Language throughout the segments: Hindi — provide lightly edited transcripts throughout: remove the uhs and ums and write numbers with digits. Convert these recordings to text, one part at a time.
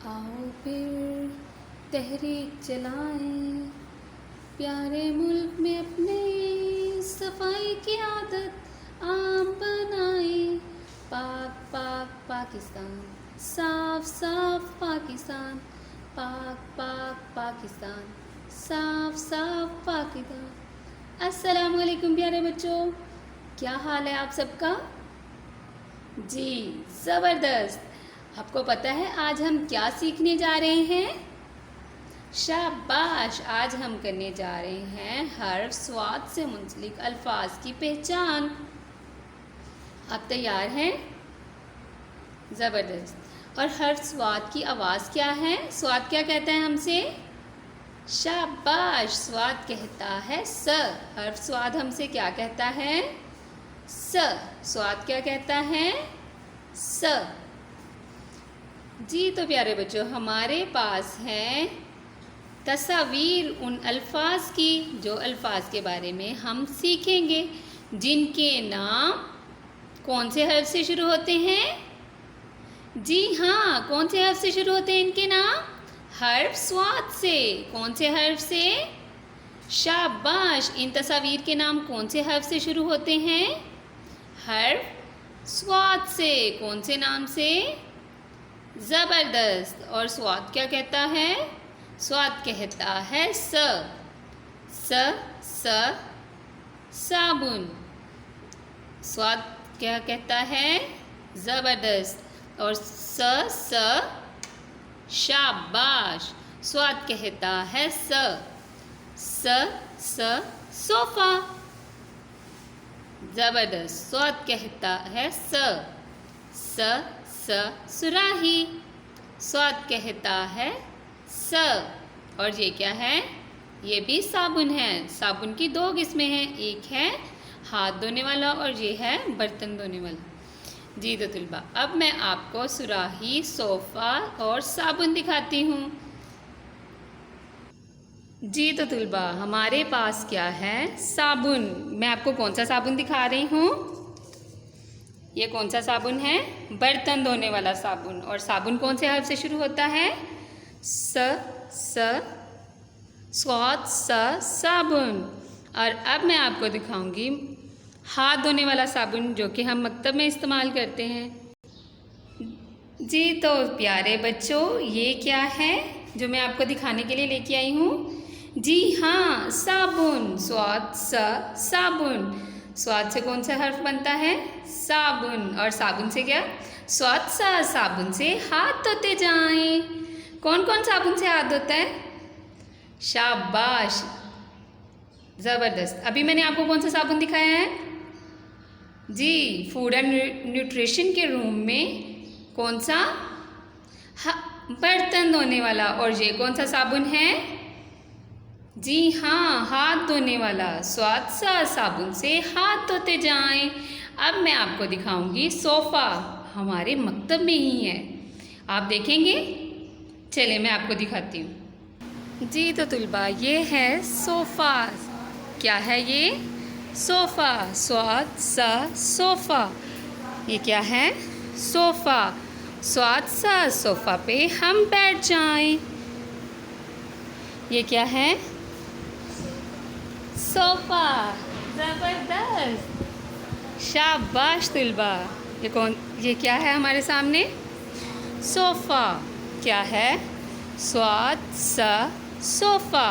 आओ फिर तहरीक चलाएं, प्यारे मुल्क में अपने सफाई की आदत आम बनाएं। पाक पाक पाकिस्तान, साफ साफ पाकिस्तान, पाक पाक पाकिस्तान, साफ साफ पाकिस्तान। अस्सलाम वालेकुम प्यारे बच्चों, क्या हाल है आप सबका? जी ज़बरदस्त। आपको पता है आज हम क्या सीखने जा रहे हैं? शाबाश, आज हम करने जा रहे हैं हर्फ स्वाद से मुंसलिक अल्फाज की पहचान। आप तैयार हैं? ज़बरदस्त। और हर्फ स्वाद की आवाज़ क्या है? स्वाद क्या कहता है हमसे? शाबाश, स्वाद कहता है स। हर्फ स्वाद हमसे क्या कहता है? स। स्वाद क्या कहता है? स। जी तो प्यारे बच्चों, हमारे पास हैं तस्वीर उन अल्फाज की जो अल्फाज के बारे में हम सीखेंगे, जिनके नाम कौन से हर्फ से शुरू होते हैं? जी हाँ, कौन से हर्फ से शुरू होते हैं इनके नाम? हर्फ स्वाद से। कौन से हर्फ से? शाबाश, इन तस्वीर के नाम कौन से हर्फ से शुरू होते हैं? हर्फ स्वाद से। कौन से नाम से? ज़बरदस्त। और स्वाद क्या कहता है? स्वाद कहता है स। स साबुन। स्वाद क्या कहता है? ज़बरदस्त। और स शाबाश, स्वाद कहता है स सोफ़ा। ज़बरदस्त, स्वाद कहता है स सुराही। स्वाद कहता है स। और ये क्या है? ये भी साबुन है। साबुन की दो किस्में हैं, एक है हाथ धोने वाला और ये है बर्तन धोने वाला। जी तो तुलबा, अब मैं आपको सुराही, सोफ़ा और साबुन दिखाती हूँ। जी तो तुलबा, हमारे पास क्या है? साबुन। मैं आपको कौन सा साबुन दिखा रही हूँ? ये कौन सा साबुन है? बर्तन धोने वाला साबुन। और साबुन कौन से हर्फ से शुरू होता है? स्वाद साबुन। और अब मैं आपको दिखाऊंगी हाथ धोने वाला साबुन, जो कि हम मकतब में इस्तेमाल करते हैं। जी तो प्यारे बच्चों, ये क्या है जो मैं आपको दिखाने के लिए लेके आई हूँ? जी हाँ, साबुन। स्वाद साबुन। स्वाद से कौन सा हर्फ बनता है? साबुन। और साबुन से क्या? स्वाद साबुन से हाथ धोते जाएं। कौन कौन साबुन से हाथ धोता है? शाबाश, ज़बरदस्त। अभी मैंने आपको कौन सा साबुन दिखाया है? जी, फूड एंड न्यूट्रिशन के रूम में कौन सा? बर्तन धोने वाला। और ये कौन सा साबुन है? जी हाँ, हाथ धोने वाला। स्वाद साबुन से हाथ धोते जाएं। अब मैं आपको दिखाऊंगी सोफ़ा, हमारे मकतब में ही है। आप देखेंगे? चले मैं आपको दिखाती हूँ। जी तो तुलबा, ये है सोफ़ा। क्या है ये? सोफ़ा। स्वाद सोफ़ा। ये क्या है? सोफ़ा। स्वाद सोफ़ा पे हम बैठ जाएं। ये क्या है? सोफ़ा। ज़बरदस्त, शाबाश तुलबा। ये क्या है हमारे सामने? सोफ़ा। क्या है? स्वाद सोफ़ा।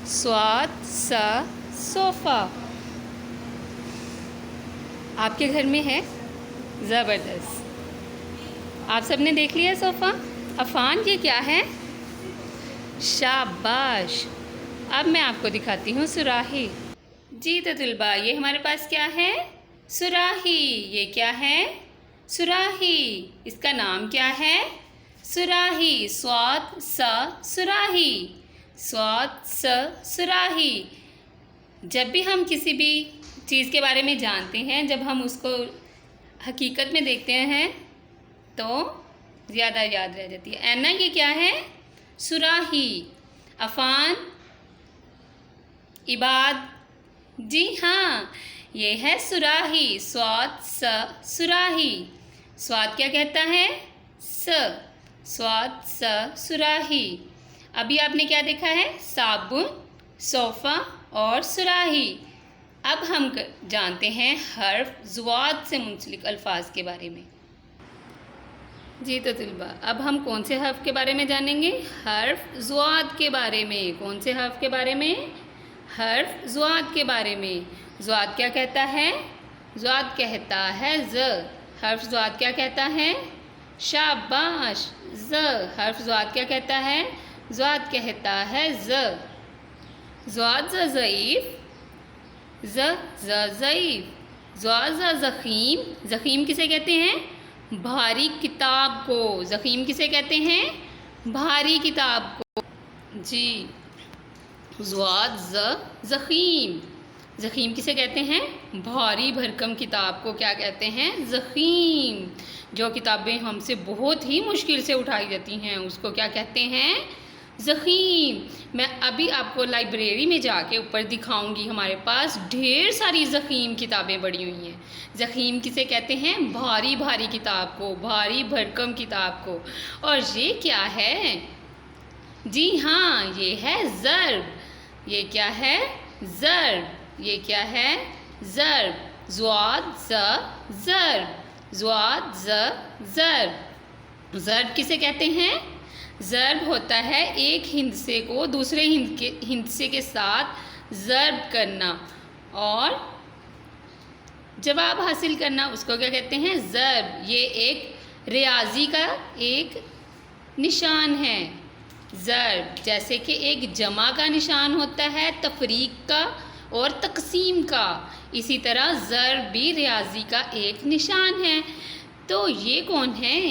स्वाद सोफ़ा। आपके घर में है? ज़बरदस्त, आप सबने देख लिया सोफ़ा। अफ़ान, ये क्या है? शाबाश। अब मैं आपको दिखाती हूँ सुराही। जी तो तुलबा, ये हमारे पास क्या है? सुराही। ये क्या है? सुराही। इसका नाम क्या है? सुराही। स्वाद सुराही। स्वाद सुराही। जब भी हम किसी भी चीज़ के बारे में जानते हैं, जब हम उसको हकीकत में देखते हैं तो ज़्यादा याद रह जाती है। ऐना, ये क्या है? सुराही। अफ़ान, इबाद, जी हाँ, ये है सुराही। स्वाद सुराही। स्वाद क्या कहता है? स। स्वाद स सुराही। अभी आपने क्या देखा है? साबुन, सोफ़ा और सुराही। अब हम जानते हैं हर्फ ज़ुआद से मुंसलिक अल्फाज के बारे में। जी तो तलबा, अब हम कौन से हर्फ के बारे में जानेंगे? हर्फ ज़ुआद के बारे में। कौन से हर्फ के बारे में? हर्फ ज़ुआद के बारे में। ज़ुआद क्या कहता है? ज़ुआद कहता है ज़। हर्फ ज़ुआद क्या कहता है? शाबाश, ज़। हर्फ ज़ुआद क्या कहता है? ज़ुआद कहता है ज़। ज़ुआद ज़ ज़ईफ़, ज़ ज़ईफ़। ज़ुआद ज़ ज़ख़ीम। ज़ख़ीम किसे कहते हैं? भारी किताब को। ज़ख़ीम किसे कहते हैं? भारी किताब को। जी, ज़ुआद ज़ ज़ख़ीम। ज़ख़ीम किसे कहते हैं? भारी भरकम किताब को क्या कहते हैं? ज़ख़ीम। जो किताबें हमसे बहुत ही मुश्किल से उठाई जाती हैं उसको क्या कहते हैं? ज़ख़ीम। मैं अभी आपको लाइब्रेरी में जाके ऊपर दिखाऊंगी, हमारे पास ढेर सारी ज़ख़ीम किताबें पड़ी हुई हैं। ज़ख़ीम किसे कहते हैं? भारी भारी किताब को, भारी भरकम किताब को। और ये क्या है? जी हाँ, ये है ज़र्ब। ये क्या है? ज़र्ब। ये क्या है? ज़र्ब। ज़ुआद ज़ ज़र्ब। ज़ुआद ज़ ज़र्ब। ज़र्ब किसे कहते हैं? ज़र्ब होता है एक हिंसे को दूसरे हिंसे के साथ ज़र्ब करना और जवाब हासिल करना, उसको क्या कहते हैं? ज़र्ब। ये एक रियाजी का एक निशान है। ज़र्ब जैसे कि एक जमा का निशान होता है, तफरीक का और तकसीम का, इसी तरह ज़र्ब भी रियाजी का एक निशान है। तो ये कौन है?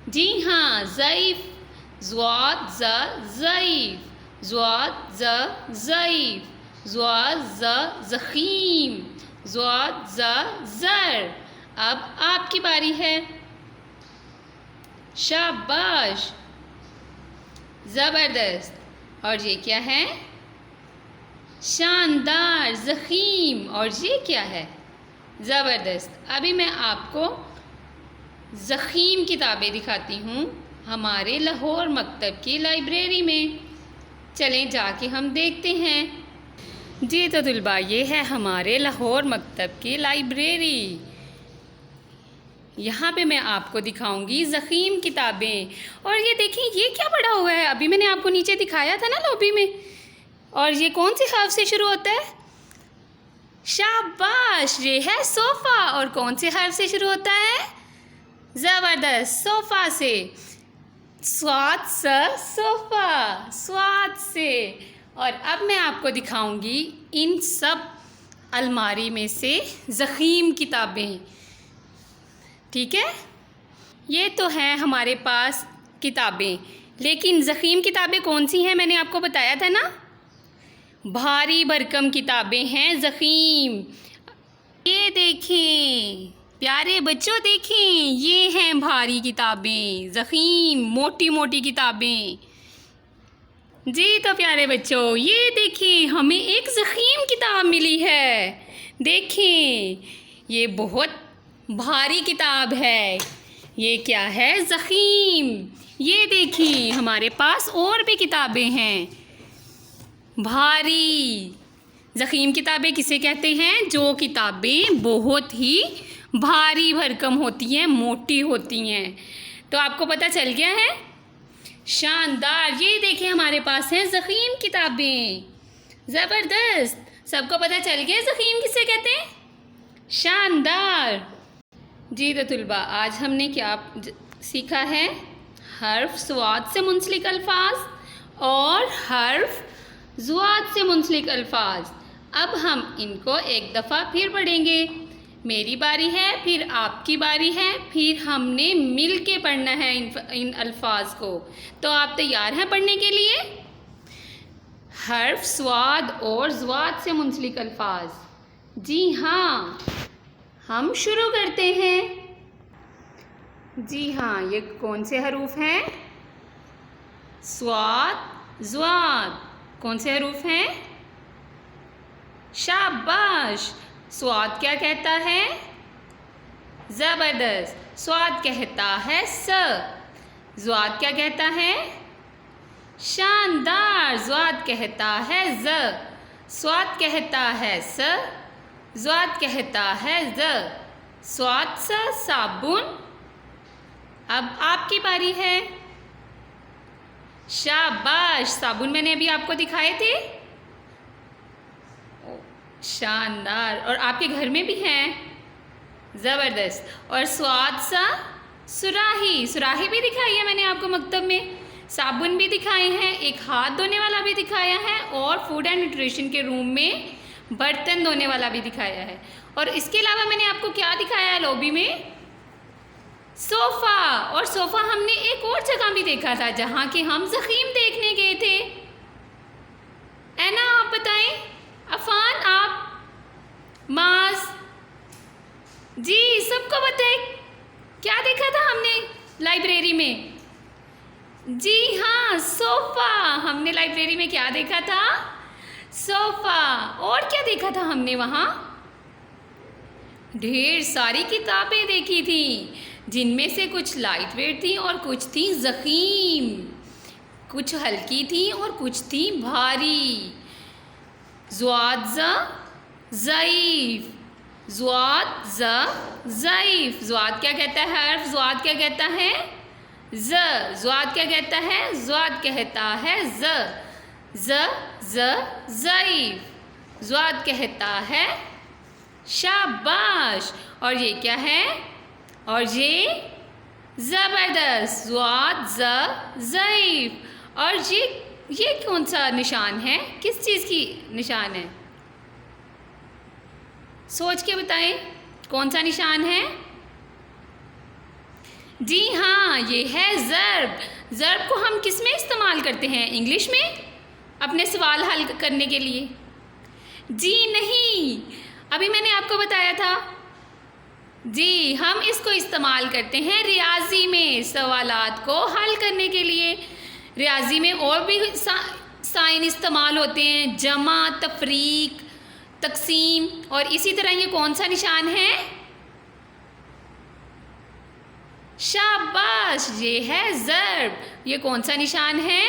जी हाँ, ज़ईफ़। ज़ुआद ज़ ज़ईफ़। ज़ुआद ज़ ज़ईफ़। ज़ुआद ज़ ज़ख़ीम। ज़ुआद ज़ ज़र। अब आपकी बारी है। शाबाश, ज़बरदस्त। और ये क्या है? शानदार, ज़ख़ीम। और ये क्या है? ज़बरदस्त। अभी मैं आपको ज़ख़ीम किताबें दिखाती हूँ हमारे लाहौर मकतब की लाइब्रेरी में। चलें जाके हम देखते हैं। जी तो तुलबा, ये है हमारे लाहौर मकतब की लाइब्रेरी। यहाँ पे मैं आपको दिखाऊंगी ज़ख़ीम किताबें। और ये देखिए, ये क्या पड़ा हुआ है? अभी मैंने आपको नीचे दिखाया था ना लॉबी में। और ये कौन सी हर्फ से शुरू होता है? शाबाश, ये है सोफ़ा। और कौन से हर्फ से शुरू होता है? ज़बरदस्त, सोफ़ा से। स्वाद स सोफ़ा, स्वाद से। और अब मैं आपको दिखाऊंगी इन सब अलमारी में से ज़ख़ीम किताबें। ठीक है, ये तो है हमारे पास किताबें, लेकिन ज़ख़ीम किताबें कौन सी हैं? मैंने आपको बताया था ना, भारी भरकम किताबें हैं ज़ख़ीम। ये देखें प्यारे बच्चों, देखें ये हैं भारी किताबें, ज़ख़ीम, मोटी मोटी किताबें। जी तो प्यारे बच्चों, ये देखिए हमें एक ज़ख़ीम किताब मिली है। देखें, ये बहुत भारी किताब है। ये क्या है? ज़ख़ीम। ये देखिए हमारे पास और भी किताबें हैं भारी। ज़ख़ीम किताबें किसे कहते हैं? जो किताबें बहुत ही भारी भरकम होती हैं, मोटी होती हैं। तो आपको पता चल गया है? शानदार। ये देखिए हमारे पास हैं ज़ख़ीम किताबें। ज़बरदस्त, सबको पता चल गया ज़ख़ीम किसे कहते हैं? शानदार। जी तो तुलबा, आज हमने क्या सीखा है? हर्फ स्वाद से मुंसलिक अल्फाज और हर्फ ज़ुआद से मुंसलिक अल्फाज। अब हम इनको एक दफ़ा फिर पढ़ेंगे। मेरी बारी है, फिर आपकी बारी है, फिर हमने मिल के पढ़ना है इन अल्फाज को। तो आप तैयार हैं पढ़ने के लिए? हर्फ स्वाद और ज़ुआद से मुंसलिक अल्फाज। जी हाँ, हम शुरू करते हैं। जी हाँ, ये कौन से हरूफ हैं? स्वाद, ज़ुआद। कौन से हरूफ हैं? शाबाश। स्वाद क्या कहता है? ज़बरदस्त, स्वाद कहता है स। ज़्वाद क्या कहता है? शानदार। ज़्वाद कहता है ज़। स्वाद कहता है स। ज़्वाद कहता है ज़। स्वाद सा साबुन। अब आपकी बारी है। शाबाश। साबुन मैंने अभी आपको दिखाए थे। शानदार। और आपके घर में भी हैं। ज़बरदस्त। और स्वाद सा सुराही। सुराही भी दिखाई है मैंने आपको मकतब में। साबुन भी दिखाए हैं, एक हाथ धोने वाला भी दिखाया है, और फूड एंड न्यूट्रिशन के रूम में बर्तन धोने वाला भी दिखाया है। और इसके अलावा मैंने आपको क्या दिखाया है लॉबी में? सोफ़ा। और सोफ़ा हमने एक और जगह भी देखा था जहाँ के हम ज़ख़ीम देखने गए थे, है ना? आप बताएं। अफान, आप, माज, जी सबको बताएं क्या देखा था हमने लाइब्रेरी में? जी हाँ, सोफ़ा। हमने लाइब्रेरी में क्या देखा था? सोफ़ा। और क्या देखा था हमने वहाँ? ढेर सारी किताबें देखी थी, जिनमें से कुछ लाइट वेट थी और कुछ थी ज़ख़ीम, कुछ हल्की थी और कुछ थी भारी। ज़्वाद ज़ईफ़। ज़्वाद ज़ईफ़। ज़्वाद क्या कहता है? हर्फ ज़्वाद क्या कहता है? ज़। ज़्वाद क्या कहता है? ज़्वाद कहता है ज़ ज़ईफ़। ज़्वाद कहता है शाबाश। और ये क्या है? और ये ज़बरदस्त। ज़्वाद ज़ईफ़। और ये कौन सा निशान है? किस चीज़ की निशान है? सोच के बताएं, कौन सा निशान है? जी हाँ, ये है ज़र्ब। ज़र्ब को हम किस में इस्तेमाल करते हैं? इंग्लिश में, अपने सवाल हल करने के लिए? जी नहीं, अभी मैंने आपको बताया था। जी, हम इसको इस्तेमाल करते हैं रियाजी में, सवालात को हल करने के लिए। रियाजी में और भी साइन इस्तेमाल होते हैं, जमा, तफरीक, तकसीम। और इसी तरह ये कौन सा निशान है? शाबाश, ये है ज़र्ब। ये कौन सा निशान है?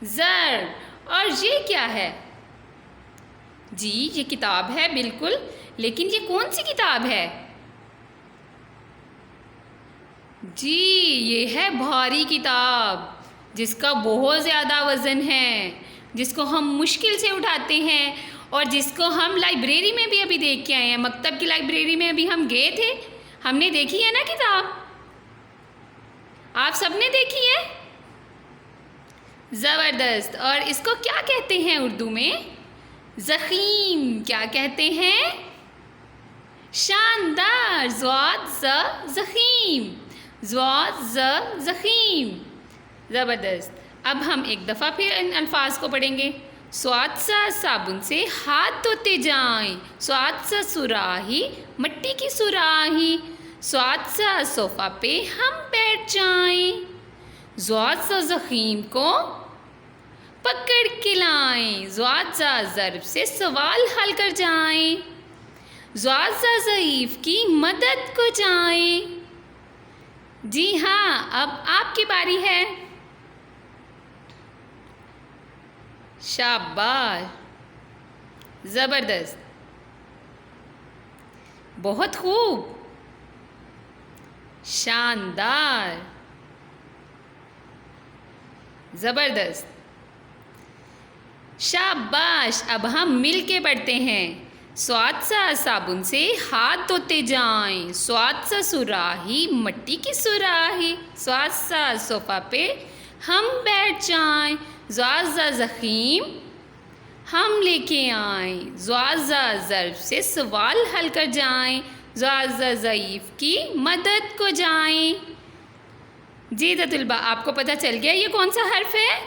ज़र्ब। और ये क्या है? जी, ये किताब है बिल्कुल, लेकिन ये कौन सी किताब है? जी, ये है भारी किताब, जिसका बहुत ज़्यादा वज़न है, जिसको हम मुश्किल से उठाते हैं, और जिसको हम लाइब्रेरी में भी अभी देख के आए हैं। मकतब की लाइब्रेरी में अभी हम गए थे, हमने देखी है ना किताब। आप सबने देखी है? ज़बरदस्त। और इसको क्या कहते हैं उर्दू में? ज़ख़ीम। क्या कहते हैं? शानदार। ज़्वाद ज़ख़ीम। ज़्वाद ज़ख़ीम। ज़बरदस्त। अब हम एक दफ़ा फिर इन अल्फाज को पढ़ेंगे। स्वाद सा साबुन से हाथ धोते जाएं। स्वाद सा सुराही, मिट्टी की सुराही। स्वाद सा सोफ़ा पे हम बैठ जाएं। ज़्वाद सा ज़ख़ीम को पकड़ के लाएं। ज़्वाद सा ज़र्ब से सवाल हल कर जाएं। ज़्वाद सा ज़ईफ़ की मदद को जाएं। जी हाँ, अब आपकी बारी है। शाबाश, ज़बरदस्त, बहुत खूब, शानदार, ज़बरदस्त, शाबाश। अब हम मिल के पढ़ते हैं। स्वाद सा साबुन से हाथ धोते जाएं। स्वाद सा सुराही, मिट्टी की सुराही। स्वाद सा सोफ़ा पे हम बैठ जाएं। ज़्वाद ज़ख़ीम हम लेके आएँ। ज़्वाद ज़र्ब से सवाल हल कर जाएं। ज़्वाद ज़ईफ़ की मदद को जाएं। जी तलबा, आपको पता चल गया ये कौन सा हर्फ है?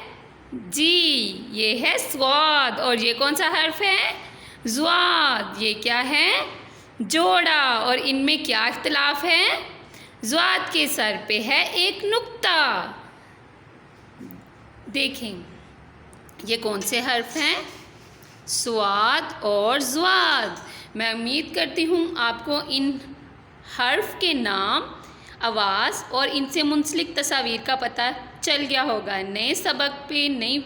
जी, ये है स्वाद। और ये कौन सा हर्फ है? ज़्वाद। ये क्या है? जोड़ा। और इनमें क्या इख्तिलाफ है? ज़्वाद के सर पे है एक नुक्ता। देखें, ये कौन से हर्फ हैं? स्वाद और ज़्वाद। मैं उम्मीद करती हूँ आपको इन हर्फ के नाम आवाज़ और इनसे मुंसलिक तस्वीर का पता चल गया होगा। नए सबक पे नई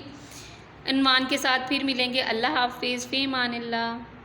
उन्वान के साथ फिर मिलेंगे। अल्लाह हाफिज़, फ़ी अमानिल्लाह।